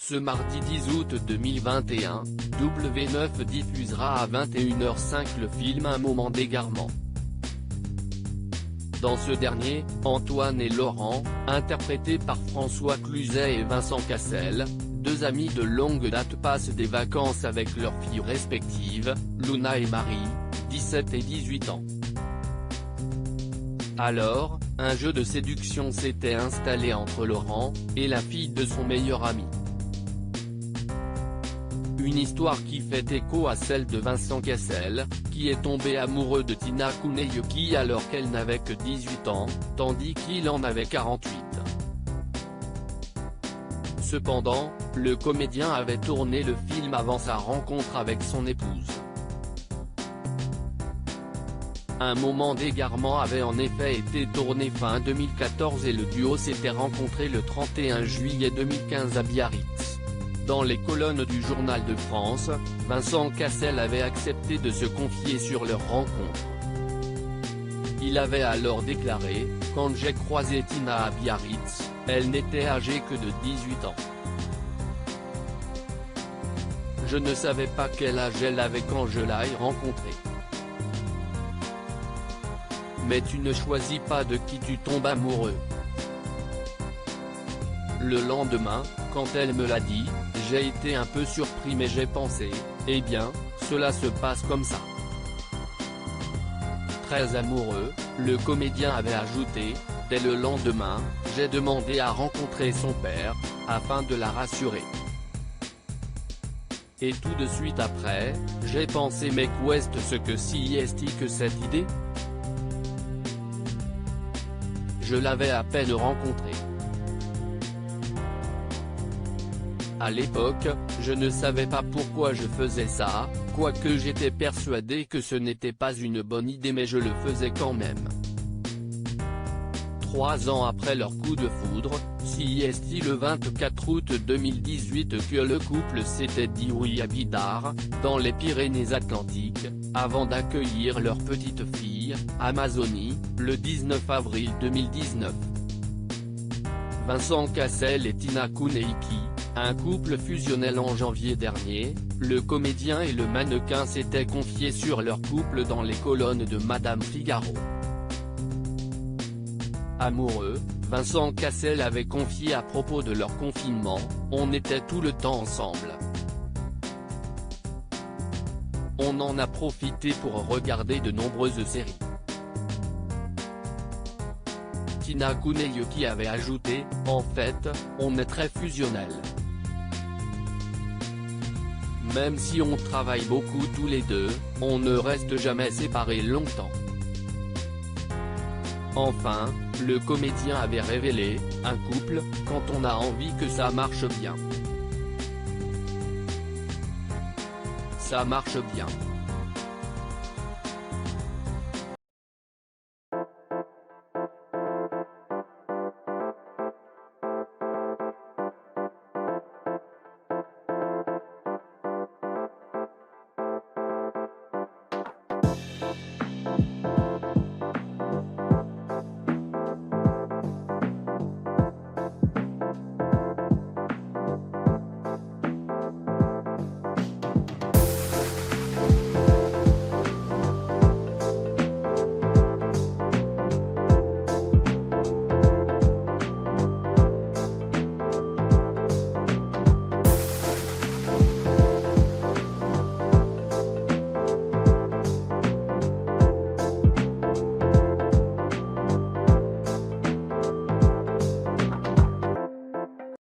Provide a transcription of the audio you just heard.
Ce mardi 10 août 2021, W9 diffusera à 21h05 le film Un moment d'égarement. Dans ce dernier, Antoine et Laurent, interprétés par François Cluzet et Vincent Cassel, deux amis de longue date passent des vacances avec leurs filles respectives, Luna et Marie, 17 et 18 ans. Alors, un jeu de séduction s'était installé entre Laurent et la fille de son meilleur ami. Une histoire qui fait écho à celle de Vincent Cassel, qui est tombé amoureux de Tina Kuneyuki alors qu'elle n'avait que 18 ans, tandis qu'il en avait 48. Cependant, le comédien avait tourné le film avant sa rencontre avec son épouse. Un moment d'égarement avait en effet été tourné fin 2014 et le duo s'était rencontré le 31 juillet 2015 à Biarritz. Dans les colonnes du Journal de France, Vincent Cassel avait accepté de se confier sur leur rencontre. Il avait alors déclaré « Quand j'ai croisé Tina à Biarritz, elle n'était âgée que de 18 ans. Je ne savais pas quel âge elle avait quand je l'ai rencontrée. Mais tu ne choisis pas de qui tu tombes amoureux. » Le lendemain, quand elle me l'a dit, j'ai été un peu surpris mais j'ai pensé, eh bien, cela se passe comme ça. Très amoureux, le comédien avait ajouté, dès le lendemain, j'ai demandé à rencontrer son père, afin de la rassurer. Et tout de suite après, j'ai pensé mais qu'est ce que si est-il que cette idée? Je l'avais à peine rencontré. À l'époque, je ne savais pas pourquoi je faisais ça, quoique j'étais persuadé que ce n'était pas une bonne idée mais je le faisais quand même. 3 ans après leur coup de foudre, si est le 24 août 2018 que le couple s'était dit oui à Bidart, dans les Pyrénées-Atlantiques, avant d'accueillir leur petite fille, Amazonie, le 19 avril 2019. Vincent Cassel et Tina Kuneyuki, un couple fusionnel en janvier dernier, le comédien et le mannequin s'étaient confiés sur leur couple dans les colonnes de Madame Figaro. Amoureux, Vincent Cassel avait confié à propos de leur confinement, on était tout le temps ensemble. On en a profité pour regarder de nombreuses séries. Tina Kuneyuki avait ajouté, en fait, on est très fusionnels. Même si on travaille beaucoup tous les deux, on ne reste jamais séparés longtemps. Enfin, le comédien avait révélé, un couple, quand on a envie que ça marche bien. Ça marche bien.